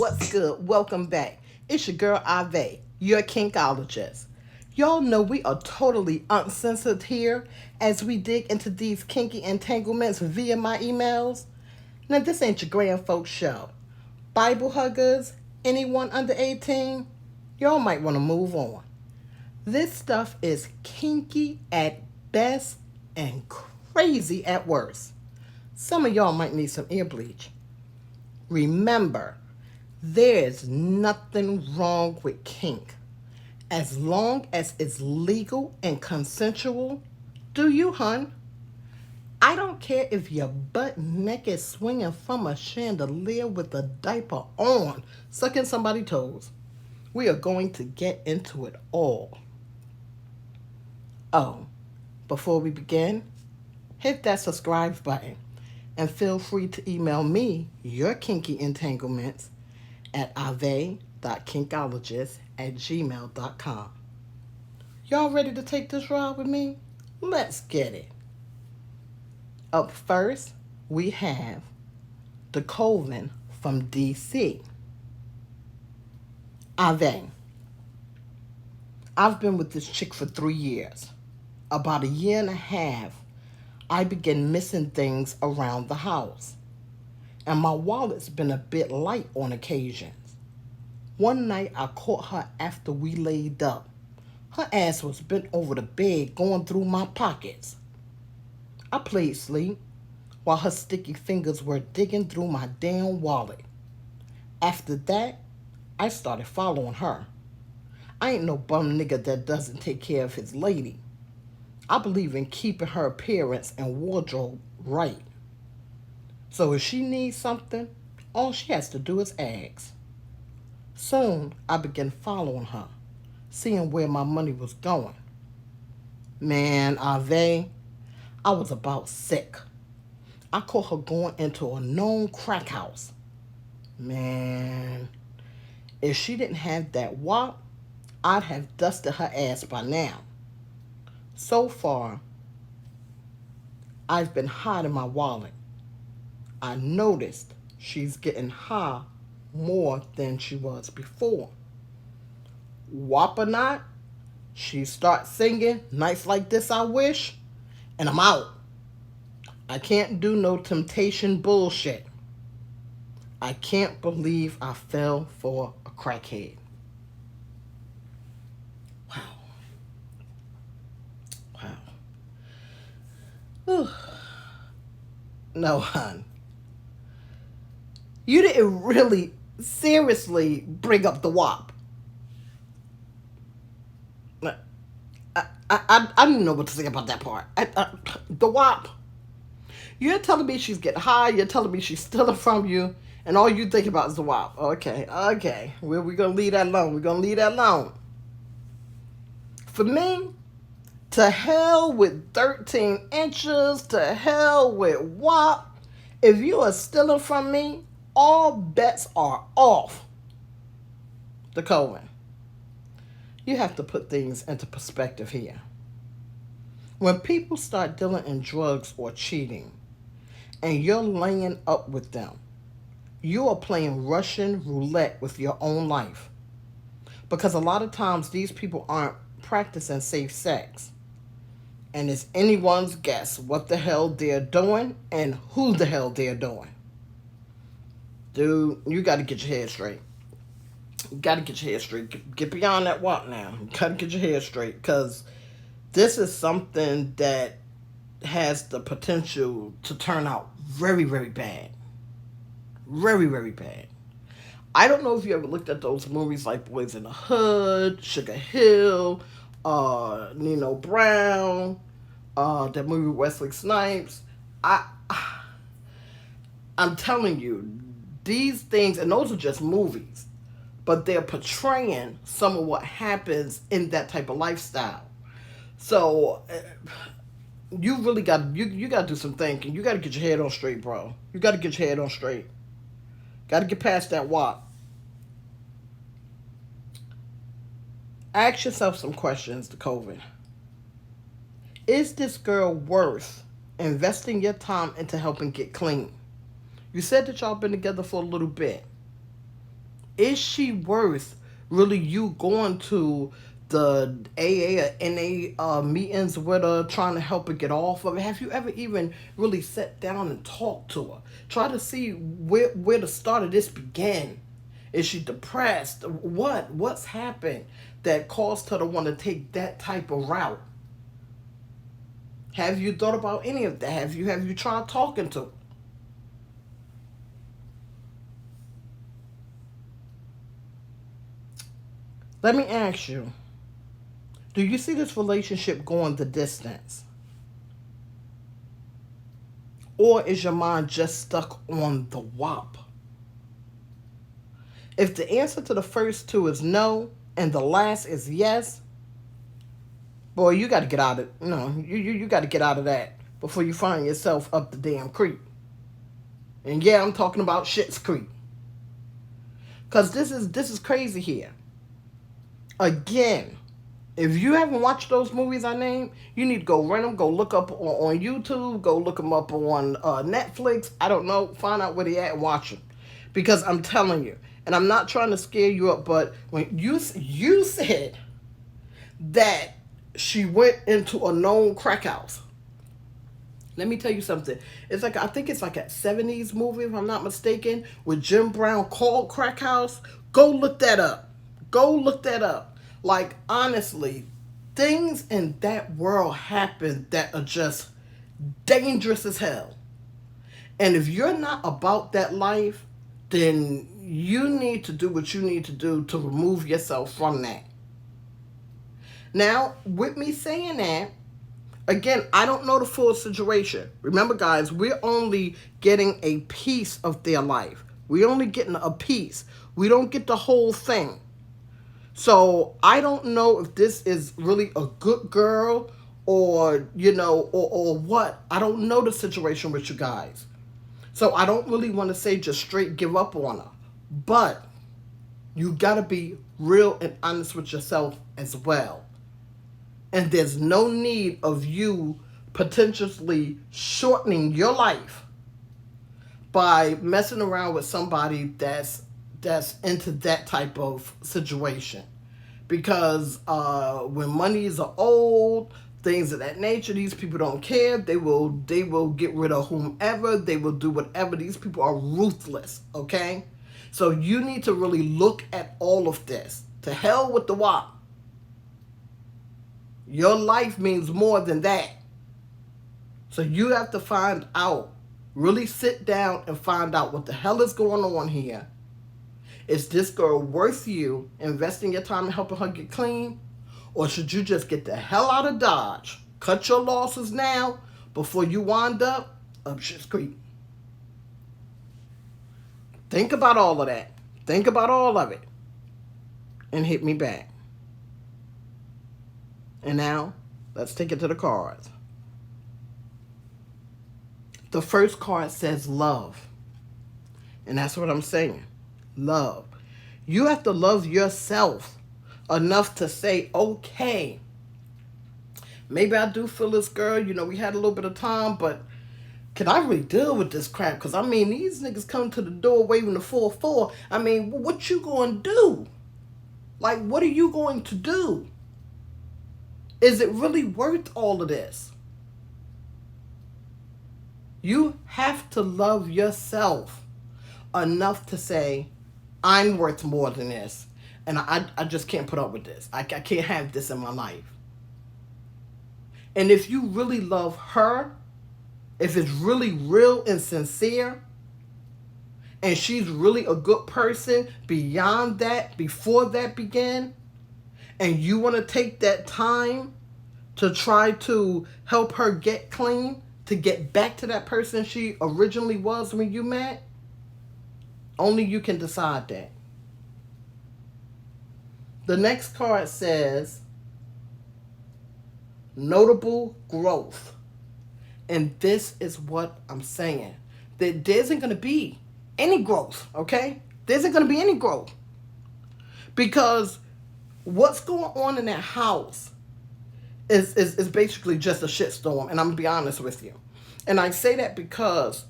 What's good? Welcome back. It's your girl Ahvay, your kinkologist. Y'all know we are totally uncensored here as we dig into these kinky entanglements via my emails. Now, this ain't your grand folks show. Bible huggers, anyone under 18, y'all might want to move on. This stuff is kinky at best and crazy at worst. Some of y'all might need some ear bleach. Remember, there's nothing wrong with kink. As long as it's legal and consensual, do you, hun? I don't care if you're butt naked swinging from a chandelier with a diaper on, sucking somebody's toes. We are going to get into it all. Oh, before we begin, hit that subscribe button and feel free to email me your kinky entanglements at ahvay.kinkologist@gmail.com. Y'all ready to take this ride with me? Let's get it. Up first, we have the Colvin from DC. Ahvay. I've been with this chick for 3 years. About a year and a half, I began missing things around the house, and my wallet's been a bit light on occasions. One night I caught her after we laid up. Her ass was bent over the bed going through my pockets. I played sleep while her sticky fingers were digging through my damn wallet. After that, I started following her. I ain't no bum nigga that doesn't take care of his lady. I believe in keeping her appearance and wardrobe right. So if she needs something, all she has to do is ask. Soon, I began following her, seeing where my money was going. Man, Ahvay, I was about sick. I caught her going into a known crack house. Man, if she didn't have that wop, I'd have dusted her ass by now. So far, I've been hiding my wallet. I noticed she's getting high more than she was before. Wop or not, she starts singing Nights Like This I Wish, and I'm out. I can't do no temptation bullshit. I can't believe I fell for a crackhead. Wow. Whew. No, hon. You didn't really seriously bring up the WAP. I don't know what to say about that part. The WAP. You're telling me she's getting high. You're telling me she's stealing from you. And all you think about is the WAP. Okay. We're going to leave that alone. For me, to hell with 13 inches. To hell with WAP. If you are stealing from me, all bets are off. The Cohen. You have to put things into perspective here. When people start dealing in drugs or cheating, and you're laying up with them, you are playing Russian roulette with your own life. Because a lot of times these people aren't practicing safe sex. And it's anyone's guess what the hell they're doing and who the hell they're doing. Dude, you got to get your head straight. Get beyond that walk now. You got to get your head straight, because this is something that has the potential to turn out very, very bad. Very, very bad. I don't know if you ever looked at those movies like Boys in the Hood, Sugar Hill, Nino Brown, that movie with Wesley Snipes. I'm telling you, these things, and those are just movies, but they're portraying some of what happens in that type of lifestyle. So you really got you got to do some thinking. You got to get your head on straight, bro. You got to get your head on straight. Got to get past that wop. Ask yourself some questions, the COVID. Is this girl worth investing your time into helping get clean? You said that y'all been together for a little bit. Is she worth really you going to the AA or NA meetings with her, trying to help her get off of it? Have you ever even really sat down and talked to her? Try to see where the start of this began. Is she depressed? What's happened that caused her to want to take that type of route? Have you thought about any of that? Have you tried talking to her? Let me ask you, do you see this relationship going the distance? Or is your mind just stuck on the WAP? If the answer to the first two is no and the last is yes, boy, you got to get out of you got to get out of that before you find yourself up the damn creek. And yeah, I'm talking about Shit's Creek. Cause this is crazy here. Again, if you haven't watched those movies I named, you need to go rent them. Go look up on YouTube. Go look them up on Netflix. I don't know. Find out where they at and watch them. Because I'm telling you, and I'm not trying to scare you up, but when you said that she went into a known crack house. Let me tell you something. It's like, I think it's like a 70s movie, if I'm not mistaken, with Jim Brown called Crack House. Go look that up. Go look that up. Like, honestly, things in that world happen that are just dangerous as hell. And if you're not about that life, then you need to do what you need to do to remove yourself from that. Now, with me saying that, again, I don't know the full situation. Remember, guys, we're only getting a piece of their life. We're only getting a piece. We don't get the whole thing. So I don't know if this is really a good girl or, or what. I don't know the situation with you guys. So I don't really want to say just straight give up on her. But you got to be real and honest with yourself as well. And there's no need of you potentially shortening your life by messing around with somebody that's into that type of situation. Because when monies are old, things of that nature, these people don't care. They will get rid of whomever. They will do whatever. These people are ruthless, okay? So you need to really look at all of this. To hell with the WAP. Your life means more than that. So you have to find out, really sit down and find out what the hell is going on here. Is this girl worth you investing your time and helping her get clean? Or should you just get the hell out of Dodge? Cut your losses now before you wind up Shit's Creek. Think about all of that. Think about all of it. And hit me back. And now, let's take it to the cards. The first card says love. And that's what I'm saying. Love. You have to love yourself enough to say, okay, maybe I do feel this girl, we had a little bit of time, but can I really deal with this crap? Because, these niggas come to the door waving the 4-4. What you going to do? Like, what are you going to do? Is it really worth all of this? You have to love yourself enough to say, I'm worth more than this. And I just can't put up with this. I can't have this in my life. And if you really love her, if it's really real and sincere, and she's really a good person beyond that, before that began, and you want to take that time to try to help her get clean, to get back to that person she originally was when you met, only you can decide that. The next card says notable growth. And this is what I'm saying. That there isn't going to be any growth, okay? There isn't going to be any growth. Because what's going on in that house is basically just a shitstorm. And I'm going to be honest with you. And I say that because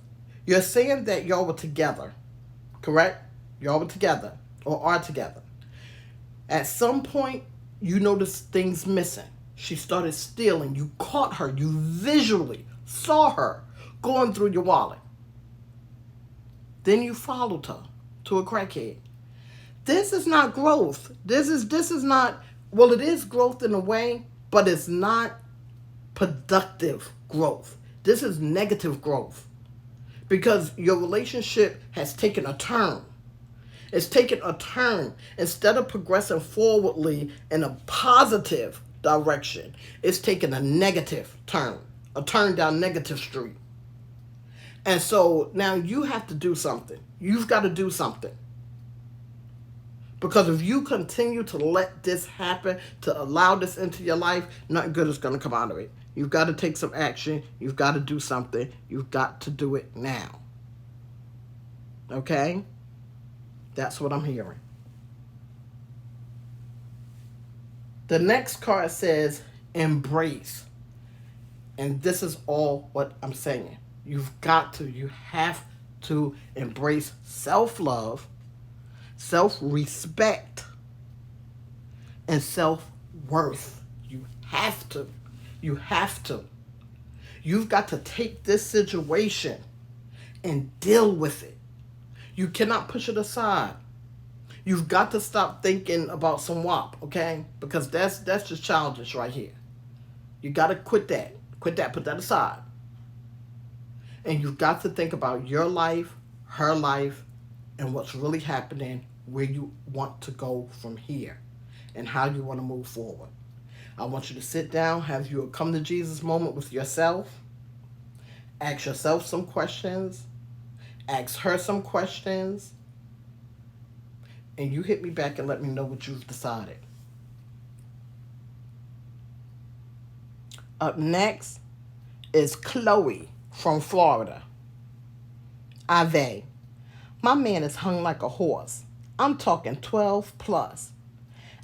you're saying that y'all were together. Correct? Y'all were together. or are together. At some point, you noticed things missing. She started stealing. You caught her. You visually saw her going through your wallet. Then you followed her to a crackhead. This is not growth. This is not, well, it is growth in a way, but it's not productive growth. This is negative growth because your relationship has taken a turn. It's taken a turn. Instead of progressing forwardly in a positive direction, it's taken a negative turn, a turn down negative street. And so now you have to do something. You've got to do something. Because if you continue to let this happen, to allow this into your life, nothing good is going to come out of it. You've got to take some action. You've got to do something. You've got to do it now. Okay? That's what I'm hearing. The next card says embrace. And this is all what I'm saying. You have to embrace self-love, self-respect, and self-worth. You have to. You have to. You've got to take this situation and deal with it. You cannot push it aside. You've got to stop thinking about some WAP, okay? Because that's just childish right here. You got to quit that. Quit that. Put that aside. And you've got to think about your life, her life, and what's really happening, where you want to go from here, and how you want to move forward. I want you to sit down, have your come to Jesus moment with yourself. Ask yourself some questions. Ask her some questions. And you hit me back and let me know what you've decided. Up next is Chloe from Florida. Ahvay. My man is hung like a horse. I'm talking 12 plus.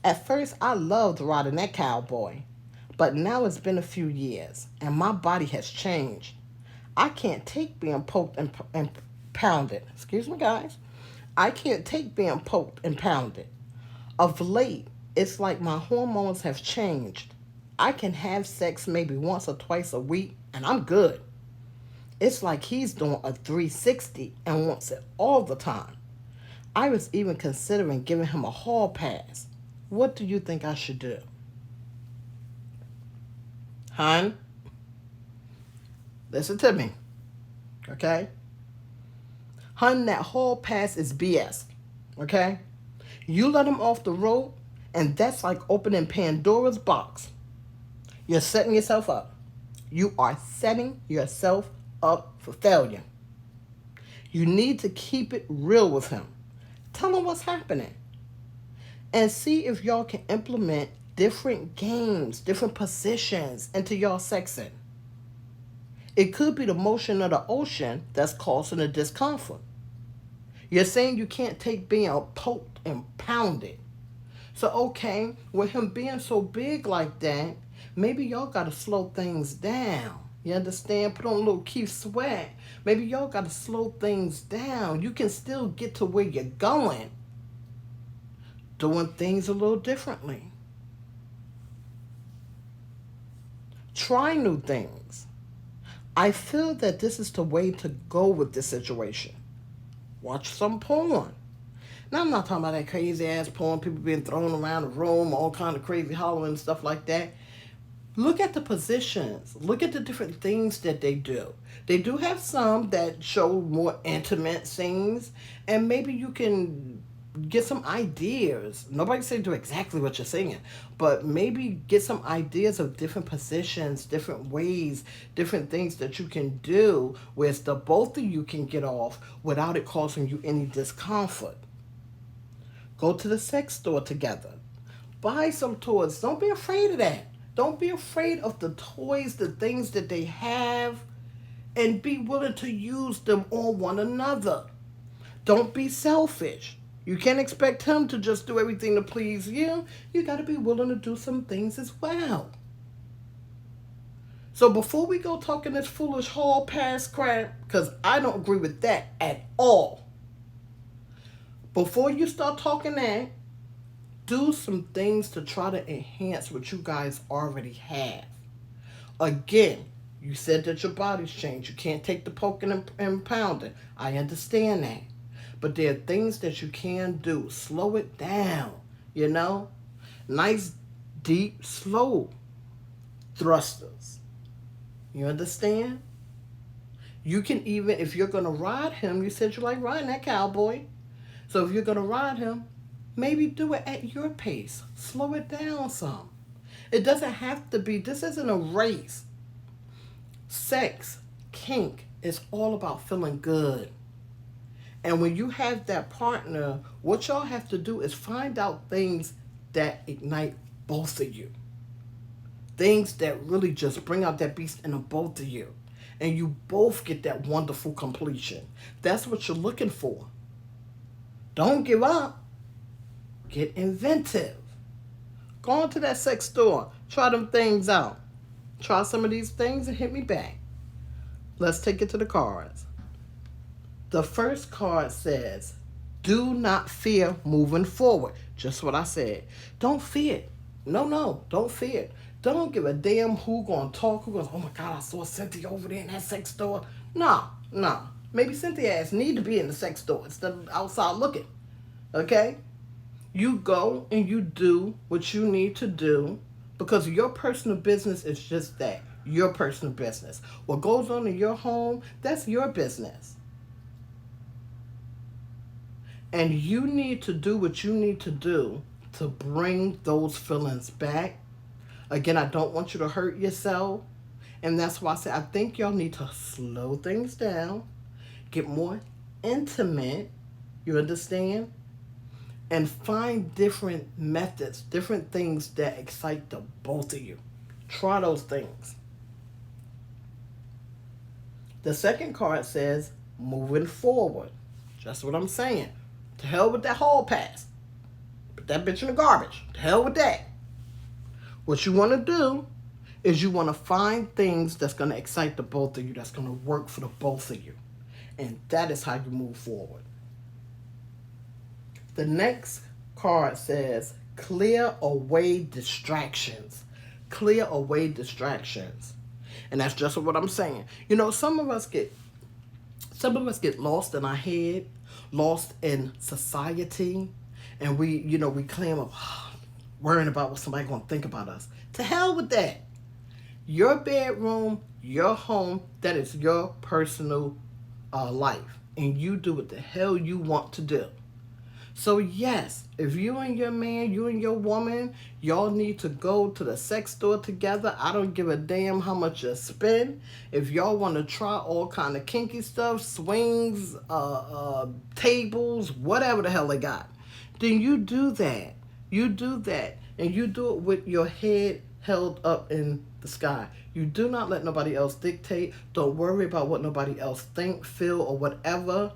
At first, I loved riding that cowboy. But now it's been a few years, and my body has changed. I can't take being poked and pounded. Excuse me, guys. I can't take being poked and pounded. Of late, it's like my hormones have changed. I can have sex maybe once or twice a week, and I'm good. It's like he's doing a 360 and wants it all the time. I was even considering giving him a hall pass. What do you think I should do? Hon, listen to me, okay? Hun, that hall pass is BS, okay? You let him off the rope, and that's like opening Pandora's box. You're setting yourself up. You are setting yourself up for failure. You need to keep it real with him. Tell him what's happening. And see if y'all can implement different games, different positions into y'all sexing. It could be the motion of the ocean that's causing the discomfort. You're saying you can't take being poked and pounded. So, okay, with him being so big like that, maybe y'all got to slow things down. You understand? Put on a little Keith Sweat. Maybe y'all got to slow things down. You can still get to where you're going, doing things a little differently. Try new things. I feel that this is the way to go with this situation. Watch some porn. Now, I'm not talking about that crazy ass porn, people being thrown around the room, all kind of crazy hollering and stuff like that. Look at the positions. Look at the different things that they do. They do have some that show more intimate scenes, and maybe you can get some ideas. Nobody say do exactly what you're saying, but maybe get some ideas of different positions, different ways, different things that you can do where the both of you can get off without it causing you any discomfort. Go to the sex store together. Buy some toys. Don't be afraid of that. Don't be afraid of the toys, the things that they have, and be willing to use them on one another. Don't be selfish. You can't expect him to just do everything to please you. You got to be willing to do some things as well. So before we go talking this foolish hall pass crap, because I don't agree with that at all, Before you start talking that, do some things to try to enhance what you guys already have. Again, you said that your body's changed. You can't take the poking and pounding. I understand that. But there are things that you can do. Slow it down, you know? Nice, deep, slow thrusters. You understand? You can even, if you're going to ride him, you said you like riding that cowboy. So if you're going to ride him, maybe do it at your pace. Slow it down some. It doesn't have to be, this isn't a race. Sex, kink, is all about feeling good. And when you have that partner, what y'all have to do is find out things that ignite both of you. Things that really just bring out that beast in the both of you. And you both get that wonderful completion. That's what you're looking for. Don't give up. Get inventive. Go on to that sex store. Try them things out. Try some of these things and hit me back. Let's take it to the cards. The first card says, do not fear moving forward. Just what I said. Don't fear it. No, don't fear it. Don't give a damn who gonna talk, who goes, oh my God, I saw Cynthia over there in that sex store. No. Maybe Cynthia ass need to be in the sex store instead of outside looking. Okay? You go and you do what you need to do because your personal business is just that. Your personal business. What goes on in your home, that's your business. And you need to do what you need to do to bring those feelings back. Again, I don't want you to hurt yourself. And that's why I say I think y'all need to slow things down, get more intimate, you understand? And find different methods, different things that excite the both of you. Try those things. The second card says, moving forward. Just what I'm saying. To hell with that hall pass. Put that bitch in the garbage. To hell with that. What you want to do is you want to find things that's going to excite the both of you, that's going to work for the both of you. And that is how you move forward. The next card says, clear away distractions. Clear away distractions. And that's just what I'm saying. You know, some of us get lost in our head, lost in society, and we claim of worrying about what somebody's going to think about us. To hell with that. Your bedroom, your home, that is your personal life. And you do what the hell you want to do. So yes, if you and your man, you and your woman, y'all need to go to the sex store together. I don't give a damn how much you spend. If y'all want to try all kind of kinky stuff, swings, tables, whatever the hell they got, then you do that. You do that. And you do it with your head held up in the sky. You do not let nobody else dictate. Don't worry about what nobody else think, feel, or whatever.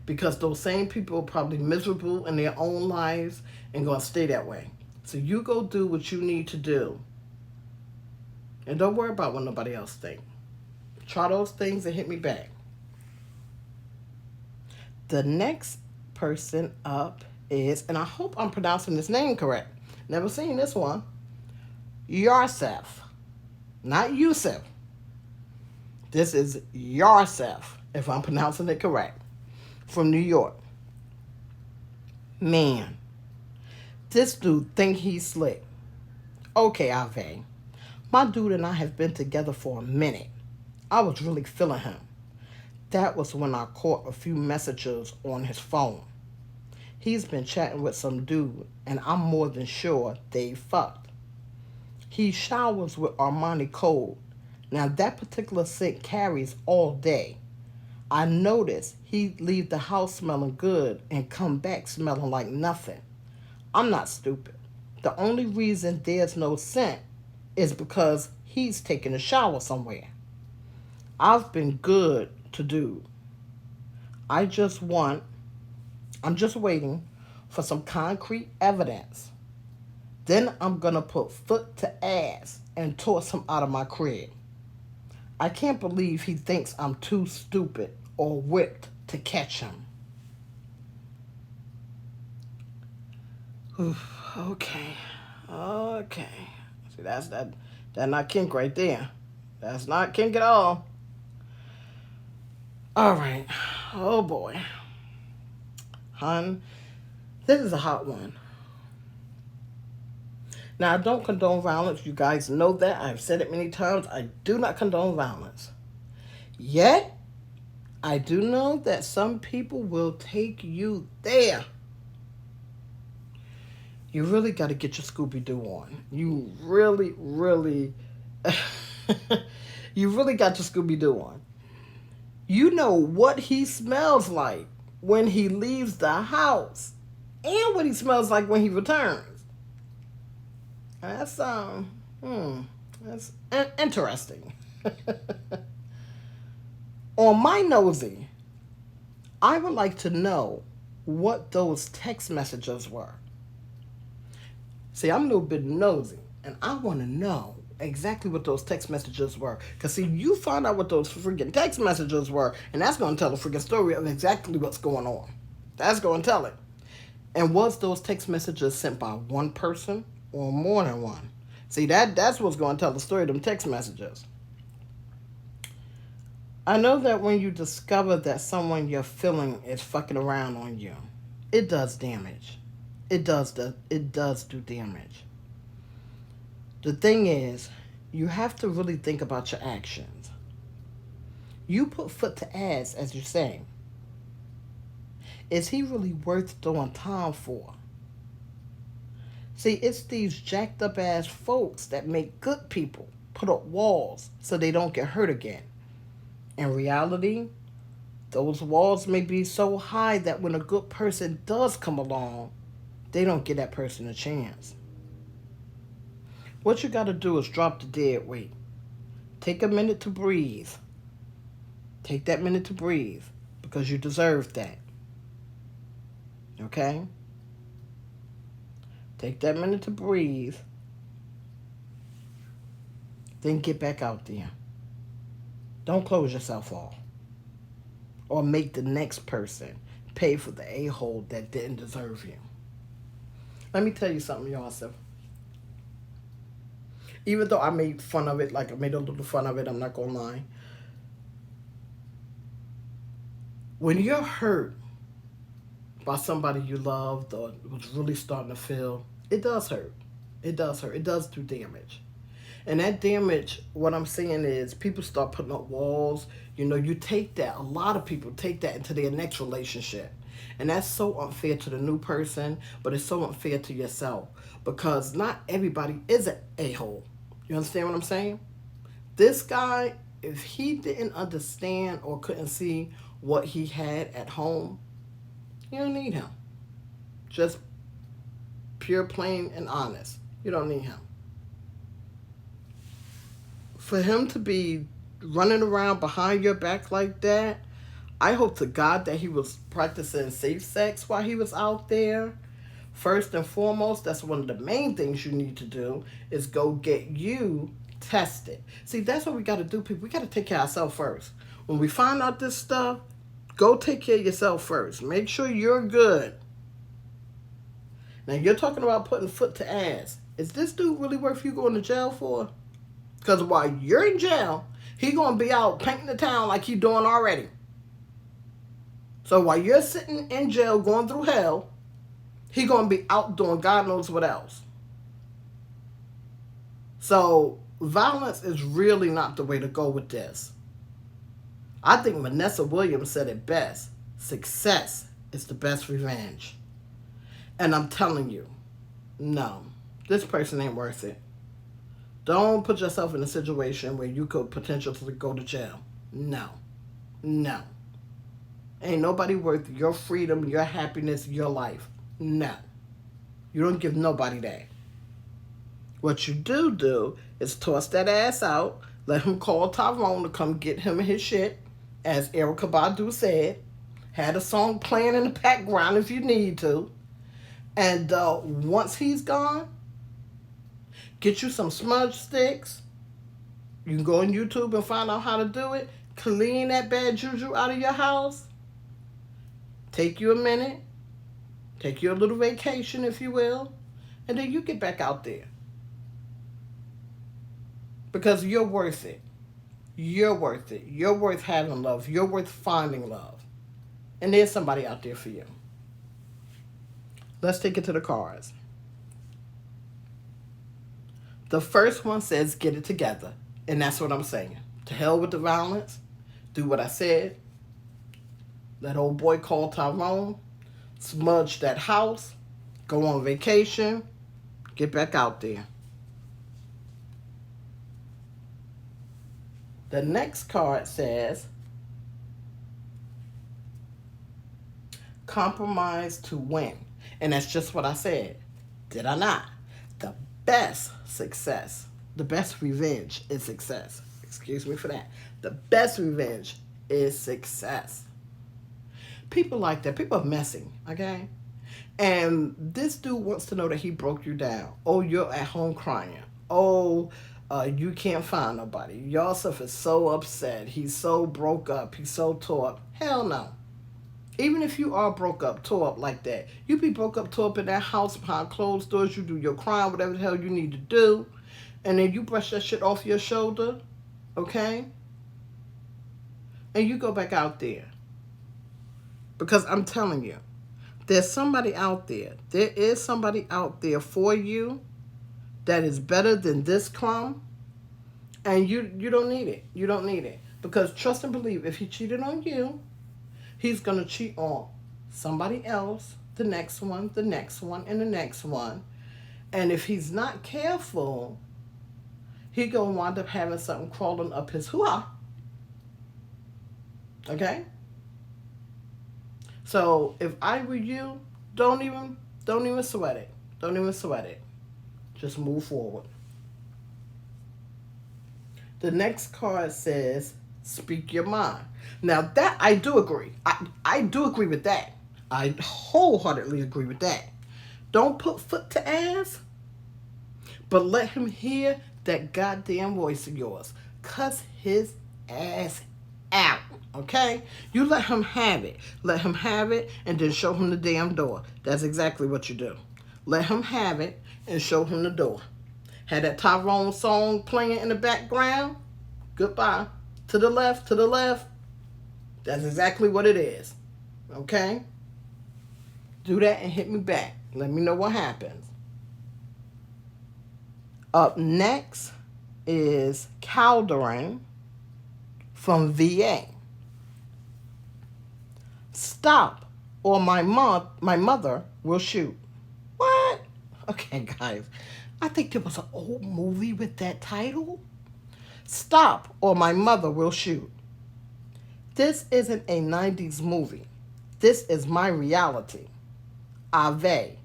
Because those same people are probably miserable in their own lives and going to stay that way. So you go do what you need to do. And don't worry about what nobody else think. Try those things and hit me back. The next person up is, and I hope I'm pronouncing this name correct. Never seen this one. Yourself. Not Yusuf. This is yourself, if I'm pronouncing it correct. From New York. Man, this dude think he's slick. Okay, ahvay. My dude and I have been together for a minute. I was really feeling him. That was when I caught a few messages on his phone. He's been chatting with some dude, and I'm more than sure they fucked. He showers with Armani Code. Now that particular scent carries all day. I noticed he'd leave the house smelling good and come back smelling like nothing. I'm not stupid. The only reason there's no scent is because he's taking a shower somewhere. I've been good to dude. I'm just waiting for some concrete evidence. Then I'm gonna put foot to ass and toss him out of my crib. I can't believe he thinks I'm too stupid or whipped to catch him. Okay. Okay. See, that not kink right there. That's not kink at all. All right. Oh boy. Hun, this is a hot one. Now, I don't condone violence. You guys know that. I've said it many times. I do not condone violence. Yet, I do know that some people will take you there. You really got to get your Scooby Doo on. You really, really, you really got your Scooby Doo on. You know what he smells like when he leaves the house and what he smells like when he returns. That's that's interesting. On my nosy, I would like to know what those text messages were. See, I'm a little bit nosy, and I want to know exactly what those text messages were. Because, see, you find out what those freaking text messages were, and that's going to tell the freaking story of exactly what's going on. That's going to tell it. And was those text messages sent by one person or more than one? See, that's what's going to tell the story of them text messages. I know that when you discover that someone you're feeling is fucking around on you, it does damage. It does do damage. The thing is, you have to really think about your actions. You put foot to ass, as you say. Is he really worth throwing time for? See, it's these jacked up ass folks that make good people put up walls so they don't get hurt again. In reality, those walls may be so high that when a good person does come along, they don't give that person a chance. What you got to do is drop the dead weight. Take a minute to breathe. Take that minute to breathe because you deserve that. Okay? Take that minute to breathe. Then get back out there. Don't close yourself off. Or make the next person pay for the a-hole that didn't deserve you. Let me tell you something, y'all. Even though I made fun of it, like I made a little fun of it, I'm not going to lie. When you're hurt by somebody you loved or was really starting to feel, it does hurt. It does hurt. It does do damage. And that damage, what I'm saying is people start putting up walls. You know, you take that. A lot of people take that into their next relationship. And that's so unfair to the new person, but it's so unfair to yourself. Because not everybody is an a-hole. You understand what I'm saying? This guy, if he didn't understand or couldn't see what he had at home, you don't need him. Just pure, plain, and honest. You don't need him. For him to be running around behind your back like that, I hope to God that he was practicing safe sex while he was out there. First and foremost, that's one of the main things you need to do is go get you tested. See, that's what we got to do, people. We got to take care of ourselves first. When we find out this stuff, go take care of yourself first. Make sure you're good. Now, you're talking about putting foot to ass. Is this dude really worth you going to jail for? Because while you're in jail, he going to be out painting the town like he doing already. So while you're sitting in jail going through hell, he going to be out doing God knows what else. So violence is really not the way to go with this. I think Vanessa Williams said it best. Success is the best revenge. And I'm telling you, no, this person ain't worth it. Don't put yourself in a situation where you could potentially go to jail. No. No. Ain't nobody worth your freedom, your happiness, your life. No. You don't give nobody that. What you do is toss that ass out, let him call Tyrone to come get him his shit, as Erykah Badu said. Had a song playing in the background if you need to. And once he's gone, get you some smudge sticks. You can go on YouTube and find out how to do it. Clean that bad juju out of your house. Take you a minute. Take your little vacation, if you will, and then you get back out there. Because you're worth it. You're worth it. You're worth having love. You're worth finding love. And there's somebody out there for you. Let's take it to the cards. The first one says, get it together. And that's what I'm saying. To hell with the violence. Do what I said. That old boy called Tyrone. Smudge that house. Go on vacation. Get back out there. The next card says, compromise to win. And that's just what I said. Did I not? The best success, the best revenge is success. Excuse me for that. The best revenge is success. People like that. People are messy, okay? And this dude wants to know that he broke you down. Oh, you're at home crying. Oh, you can't find nobody. Y'all stuff is so upset. He's so broke up. He's so tore up. Hell no. Even if you are broke up, tore up like that, you be broke up, tore up in that house behind closed doors. You do your crime, whatever the hell you need to do. And then you brush that shit off your shoulder, okay? And you go back out there. Because I'm telling you, there's somebody out there. There is somebody out there for you that is better than this crumb. And you don't need it. You don't need it. Because trust and believe, if he cheated on you, he's going to cheat on somebody else, the next one, and the next one. And if he's not careful, he going to wind up having something crawling up his hoo-ha. Okay? So if I were you, don't even sweat it. Don't even sweat it. Just move forward. The next card says, speak your mind. Now that I do agree. I do agree with that. I wholeheartedly agree with that. Don't put foot to ass, but let him hear that goddamn voice of yours. Cuss his ass out, okay? You let him have it. Let him have it and then show him the damn door. That's exactly what you do. Let him have it and show him the door. Had that Tyrone song playing in the background. Goodbye. To the left, to the left. That's exactly what it is. Okay? Do that and hit me back. Let me know what happens. Up next is Calderon from VA. Stop or my mother will shoot. What? Okay, guys. I think there was an old movie with that title. Stop or my mother will shoot. This isn't a 90s movie. This is my reality. Ahvay.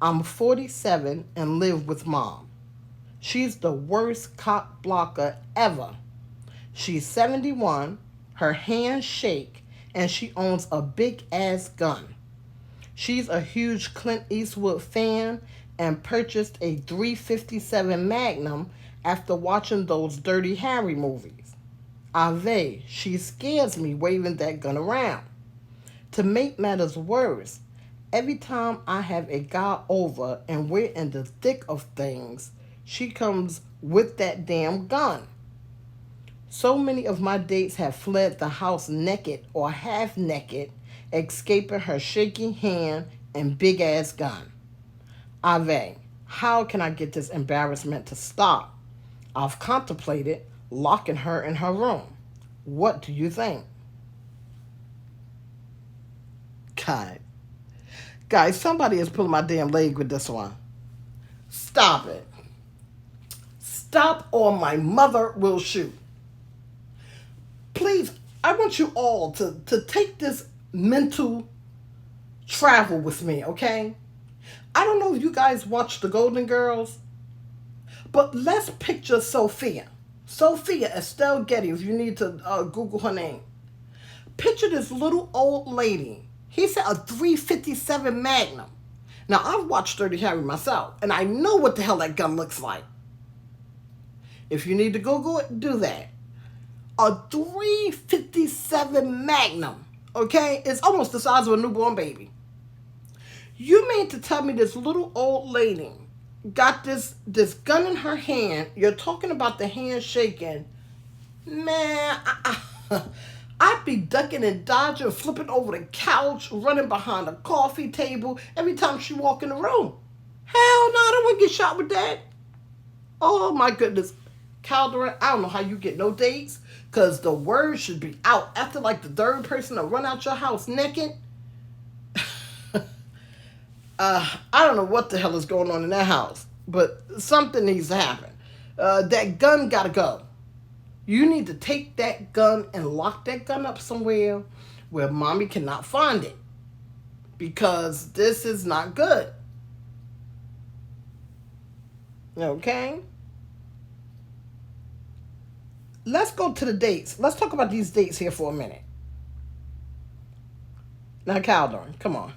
I'm 47 and live with mom. She's the worst cock blocker ever. She's 71, her hands shake, and she owns a big-ass gun. She's a huge Clint Eastwood fan and purchased a .357 Magnum after watching those Dirty Harry movies. Ahvay, she scares me waving that gun around. To make matters worse, every time I have a guy over and we're in the thick of things, she comes with that damn gun. So many of my dates have fled the house naked or half naked, escaping her shaky hand and big ass gun. Ahvay, how can I get this embarrassment to stop? I've contemplated locking her in her room. What do you think? Guys, somebody is pulling my damn leg with this one. Stop it. Stop or my mother will shoot. Please, I want you all to take this mental travel with me, okay? I don't know if you guys watch The Golden Girls, but let's picture Sophia. Sophia Estelle Getty, if you need to Google her name. Picture this little old lady. He said a .357 Magnum. Now, I've watched Dirty Harry myself, and I know what the hell that gun looks like. If you need to Google it, do that. A .357 Magnum, okay? It's almost the size of a newborn baby. You mean to tell me this little old lady got this gun in her hand? You're talking about the hand shaking. Man, I'd be ducking and dodging, flipping over the couch, running behind the coffee table every time she walk in the room. Hell no, I don't want to get shot with that. Oh my goodness. Calderon, I don't know how you get no dates, because the word should be out. After like the third person to run out your house naked, I don't know what the hell is going on in that house, but something needs to happen. That gun gotta go. You need to take that gun and lock that gun up somewhere where mommy cannot find it, because this is not good. Okay? Let's go to the dates. Let's talk about these dates here for a minute. Now, Calderon, come on.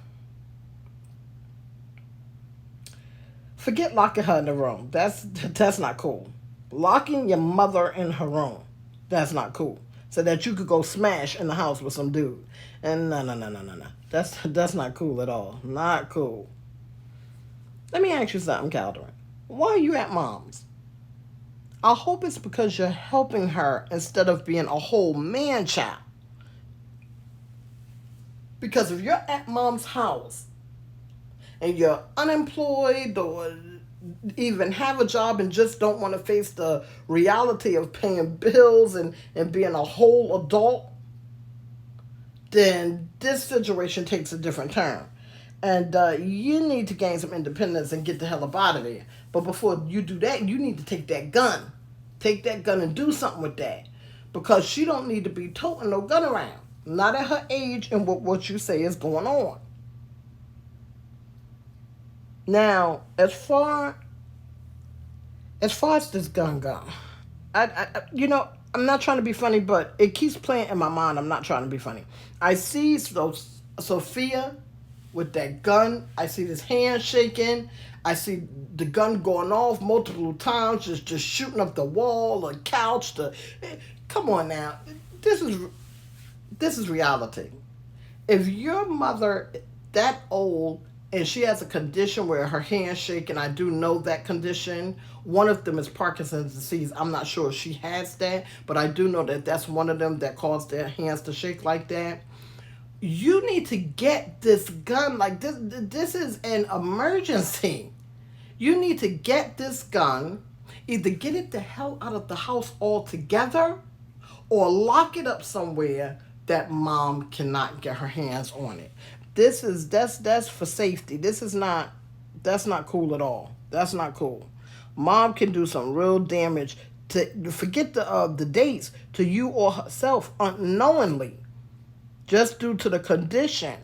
Forget locking her in the room. That's not cool. Locking your mother in her room. That's not cool. So that you could go smash in the house with some dude. And no. That's not cool at all. Not cool. Let me ask you something, Calderon. Why are you at mom's? I hope it's because you're helping her instead of being a whole man child. Because if you're at mom's house and you're unemployed or even have a job and just don't want to face the reality of paying bills and being a whole adult, then this situation takes a different turn. And you need to gain some independence and get the hell up out of there. But before you do that, you need to take that gun. Take that gun and do something with that. Because she don't need to be toting no gun around. Not at her age and what you say is going on. Now, as far as this gun goes, I'm not trying to be funny, but it keeps playing in my mind. I'm not trying to be funny. I see Sophia with that gun. I see this hand shaking. I see the gun going off multiple times, just shooting up the wall, the couch. Come on now, this is reality. If your mother that old and she has a condition where her hands shake, and I do know that condition. One of them is Parkinson's disease. I'm not sure if she has that, but I do know that that's one of them that caused their hands to shake like that. You need to get this gun. Like this is an emergency. You need to get this gun. Either get it the hell out of the house altogether or lock it up somewhere that mom cannot get her hands on it. That's for safety. That's not cool at all. That's not cool. Mom can do some real damage to forget the dates to you or herself unknowingly, just due to the condition.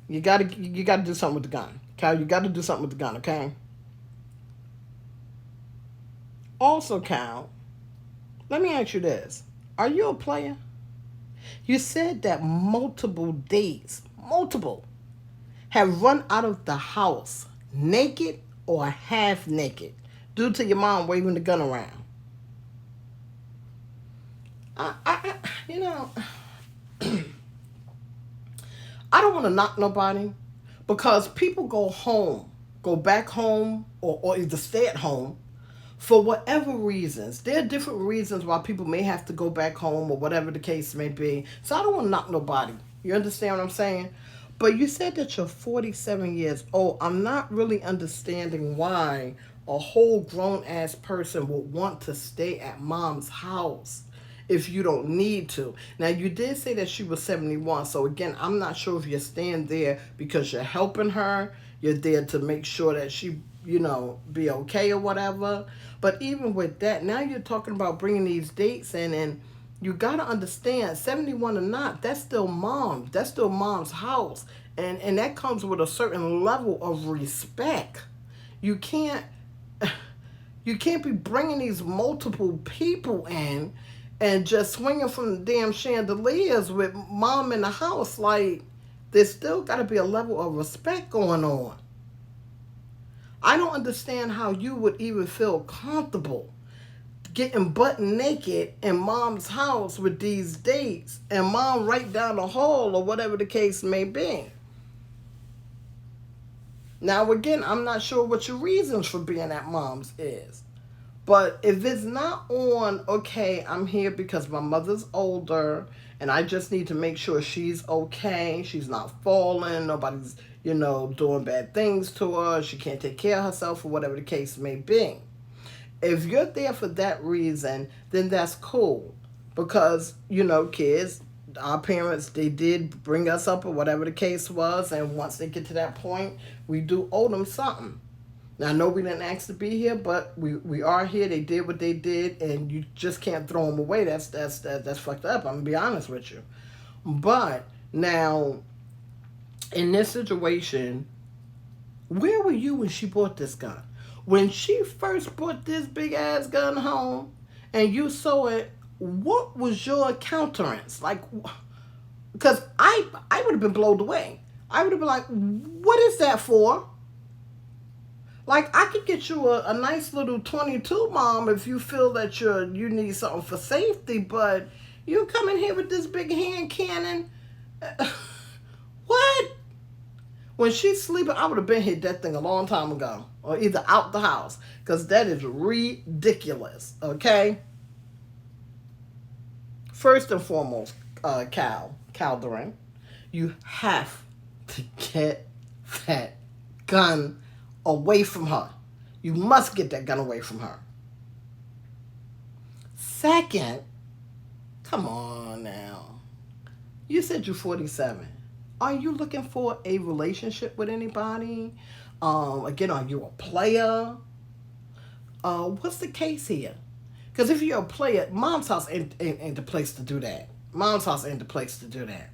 You gotta do something with the gun, Cal. You gotta do something with the gun, okay? Also, Cal, let me ask you this: are you a player? You said that multiple dates, have run out of the house naked or half naked due to your mom waving the gun around. I I don't want to knock nobody, because people go back home, or either stay at home for whatever reasons. There are different reasons why people may have to go back home or whatever the case may be. So I don't want to knock nobody. You understand what I'm saying? But you said that you're 47 years old. I'm not really understanding why a whole grown-ass person would want to stay at mom's house if you don't need to. Now, you did say that she was 71. So, again, I'm not sure if you're staying there because you're helping her. You're there to make sure that she, be okay or whatever. But even with that, now you're talking about bringing these dates in, and you got to understand, 71 or not, that's still mom. That's still mom's house. And that comes with a certain level of respect. You can't be bringing these multiple people in and just swinging from the damn chandeliers with mom in the house. Like, there's still got to be a level of respect going on. I don't understand how you would even feel comfortable getting butt naked in mom's house with these dates and mom right down the hall or whatever the case may be. Now, again, I'm not sure what your reasons for being at mom's is. But if it's not on, okay, I'm here because my mother's older and I just need to make sure she's okay, she's not falling, nobody's, doing bad things to her, she can't take care of herself or whatever the case may be. If you're there for that reason, then that's cool. Because, kids, our parents, they did bring us up or whatever the case was. And once they get to that point, we do owe them something. Now, I know we didn't ask to be here, but we are here. They did what they did, and you just can't throw them away. That's fucked up. I'm going to be honest with you. But now, in this situation, where were you when she bought this gun? When she first brought this big ass gun home and you saw it, what was your countenance? Like, because I would have been blown away. I would have been like, what is that for? Like, I could get you a nice little 22, Mom, if you feel that you need something for safety, but you come in here with this big hand cannon. What? When she's sleeping, I would have been hit that thing a long time ago. Or either out the house. Because that is ridiculous. Okay? First and foremost, Calderin, you have to get that gun away from her. You must get that gun away from her. Second, come on now. You said you're 47. Are you looking for a relationship with anybody? Again, are you a player? What's the case here? Because if you're a player, mom's house ain't the place to do that. Mom's house ain't the place to do that.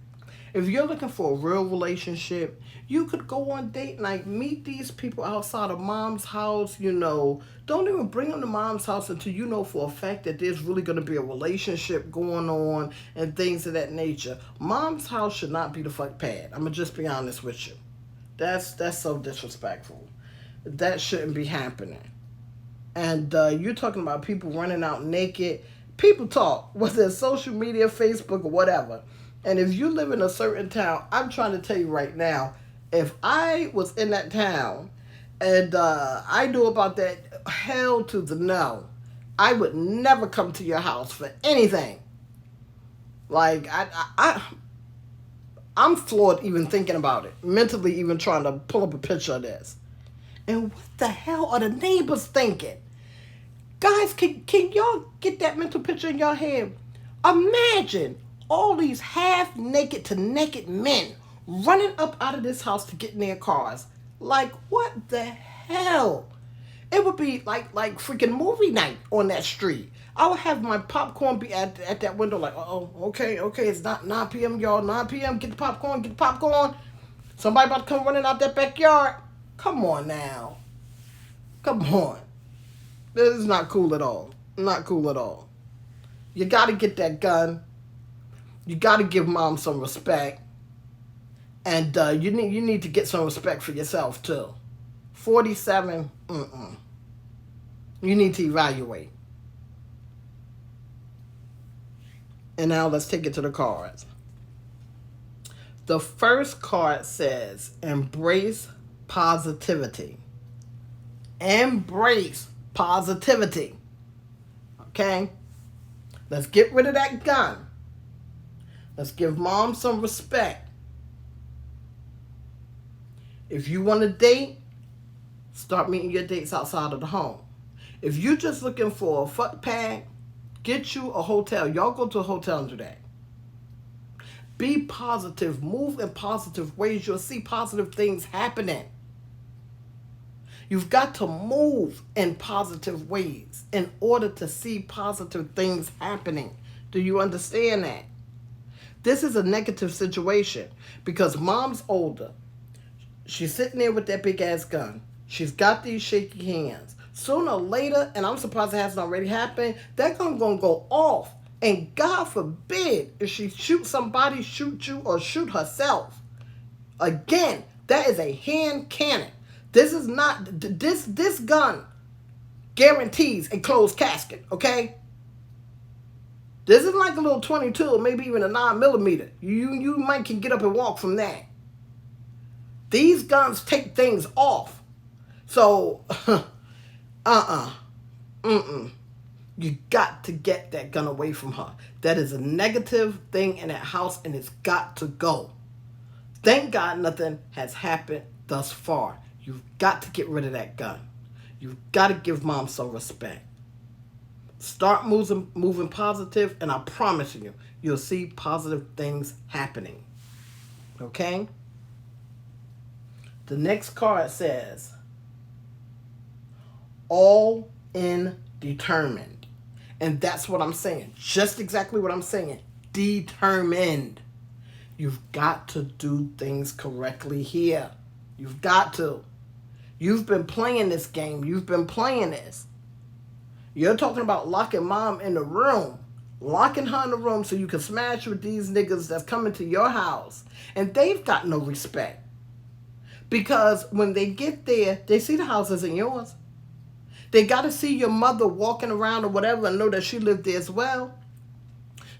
If you're looking for a real relationship, you could go on date night, meet these people outside of mom's house, Don't even bring them to mom's house until you know for a fact that there's really going to be a relationship going on and things of that nature. Mom's house should not be the fuck pad. I'm going to just be honest with you. That's so disrespectful. That shouldn't be happening. And you're talking about people running out naked. People talk, whether it's social media, Facebook, or whatever. And if you live in a certain town, I'm trying to tell you right now, if I was in that town and I knew about that, hell to the no, I would never come to your house for anything. Like, I'm floored even thinking about it, mentally even trying to pull up a picture of this. And what the hell are the neighbors thinking? Guys, can y'all get that mental picture in your head? Imagine all these half-naked to naked men running up out of this house to get in their cars. Like, what the hell? It would be like freaking movie night on that street. I would have my popcorn be at that window like, okay, it's not 9 p.m., y'all, 9 p.m., get the popcorn. Somebody about to come running out that backyard. Come on now. Come on. This is not cool at all. Not cool at all. You got to get that gun. You got to give mom some respect. And you need to get some respect for yourself, too. 47, You need to evaluate. And now let's take it to the cards. The first card says, embrace positivity. Embrace positivity. Okay? Let's get rid of that gun. Let's give mom some respect. If you want to date, start meeting your dates outside of the home. If you're just looking for a fuck pad, get you a hotel. Y'all go to a hotel and do that. Be positive. Move in positive ways. You'll see positive things happening. You've got to move in positive ways in order to see positive things happening. Do you understand that? This is a negative situation because mom's older. She's sitting there with that big ass gun. She's got these shaky hands. Sooner or later, and I'm surprised it hasn't already happened, that gun gonna go off. And God forbid if she shoots somebody, shoot you, or shoot herself. Again, that is a hand cannon. This is not, this gun guarantees a closed casket, okay? This is like a little 22 or maybe even a 9mm. You might can get up and walk from that. These guns take things off. So, you got to get that gun away from her. That is a negative thing in that house, and it's got to go. Thank God nothing has happened thus far. You've got to get rid of that gun. You've got to give mom some respect. Start moving positive, and I promise you, you'll see positive things happening. Okay? The next card says, all in determined. And that's what I'm saying. Just exactly what I'm saying. Determined. You've got to do things correctly here. You've got to. You've been playing this game. You've been playing this. You're talking about locking mom in the room. Locking her in the room so you can smash with these niggas that's coming to your house. And they've got no respect. Because when they get there, they see the house isn't yours. They got to see your mother walking around or whatever and know that she lived there as well.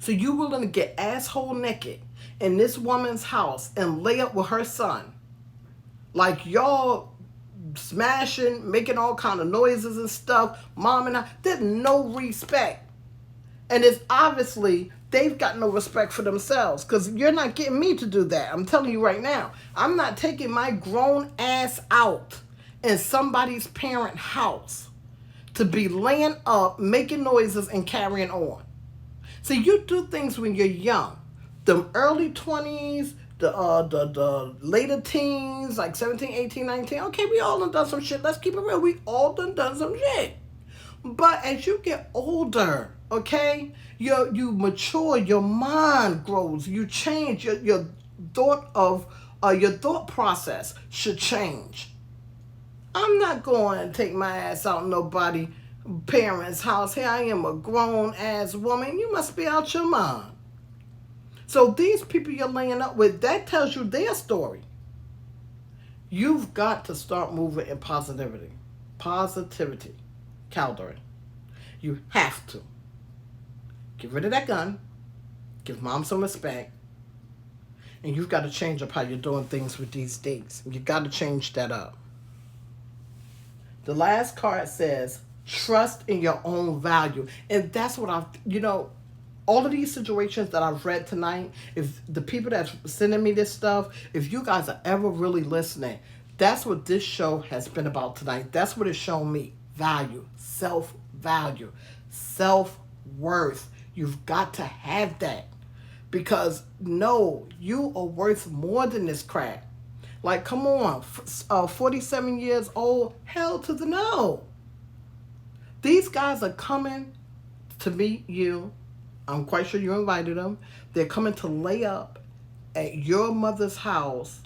So you willing to get asshole naked in this woman's house and lay up with her son. Like y'all smashing, making all kind of noises and stuff. Mom and I, there's no respect. And it's obviously they've got no respect for themselves because you're not getting me to do that. I'm telling you right now. I'm not taking my grown ass out in somebody's parent house to be laying up, making noises, and carrying on. See, you do things when you're young. The early 20s, the later teens, like 17, 18, 19. Okay, we all done some shit. Let's keep it real. We all done some shit. But as you get older, okay, you mature, your mind grows, you change, your thought process should change. I'm not going to take my ass out in nobody parents' house. Here I am, a grown ass woman. You must be out your mind. So these people you're laying up with, that tells you their story. You've got to start moving in positivity. Positivity. Calderin. You have to. Get rid of that gun. Give mom some respect. And you've got to change up how you're doing things with these dates. You got to change that up. The last card says, trust in your own value. And that's what all of these situations that I've read tonight, if the people that's sending me this stuff, if you guys are ever really listening, that's what this show has been about tonight. That's what it's shown me. Value, self-value, self-worth. You've got to have that. Because, no, you are worth more than this crap. Like, come on, 47 years old, hell to the no. These guys are coming to meet you. I'm quite sure you invited them. They're coming to lay up at your mother's house.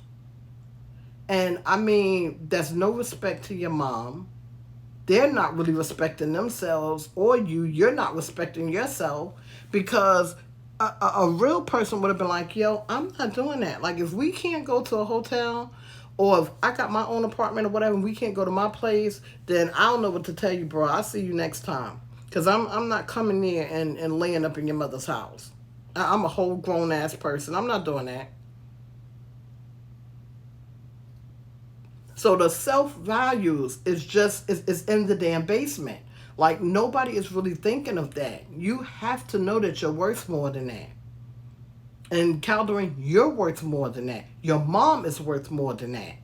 And, I mean, there's no respect to your mom. They're not really respecting themselves or you. You're not respecting yourself because a real person would have been like, yo, I'm not doing that. Like, if we can't go to a hotel or if I got my own apartment or whatever and we can't go to my place, then I don't know what to tell you, bro. I'll see you next time. Because I'm not coming there and laying up in your mother's house. I'm a whole grown-ass person. I'm not doing that. So the self-values is in the damn basement. Like, nobody is really thinking of that. You have to know that you're worth more than that. And Calderin, you're worth more than that. Your mom is worth more than that.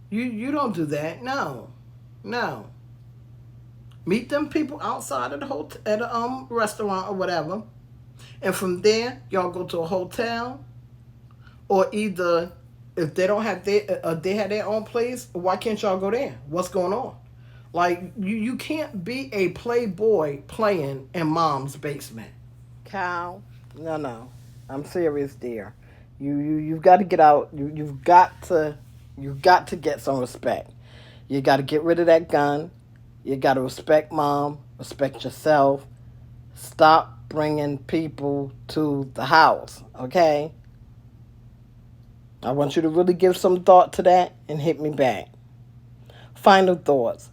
You don't do that. No. Meet them people outside of the hotel, at a restaurant or whatever. And from there, y'all go to a hotel. Or either, if they don't have they have their own place, why can't y'all go there? What's going on? Like, you can't be a playboy playing in mom's basement. Cal, no. I'm serious, dear. You've got to get out. You've got to get some respect. You got to get rid of that gun. You got to respect mom, respect yourself. Stop bringing people to the house, okay? I want you to really give some thought to that and hit me back. Final thoughts.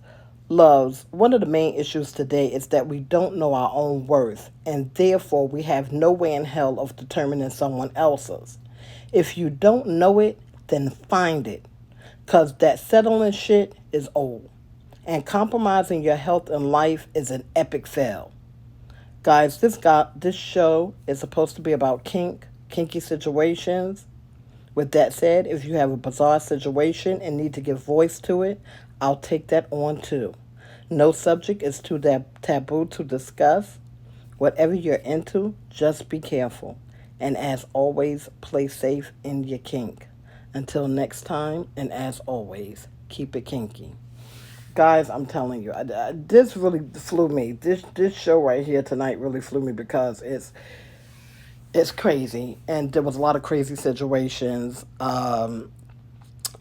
Loves, one of the main issues today is that we don't know our own worth, and therefore we have no way in hell of determining someone else's. If you don't know it, then find it. Because that settling shit is old. And compromising your health and life is an epic fail. Guys, this show is supposed to be about kinky situations. With that said, if you have a bizarre situation and need to give voice to it, I'll take that on too. No subject is too taboo to discuss. Whatever you're into, just be careful. And as always, play safe in your kink. Until next time, and as always, keep it kinky. Guys, I'm telling you, this really flew me. This show right here tonight really flew me because it's crazy, and there was a lot of crazy situations.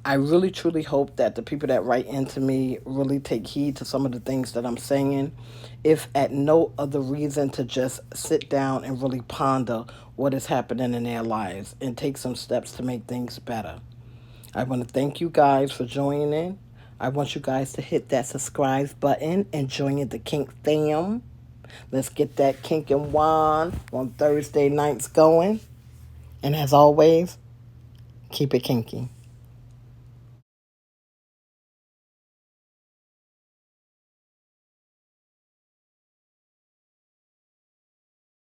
I really truly hope that the people that write into me really take heed to some of the things that I'm saying, if at no other reason to just sit down and really ponder what is happening in their lives and take some steps to make things better. I want to thank you guys for joining. I want you guys to hit that subscribe button and join the Kink fam. Let's get that kink and wine on Thursday nights going. And as always, keep it kinky.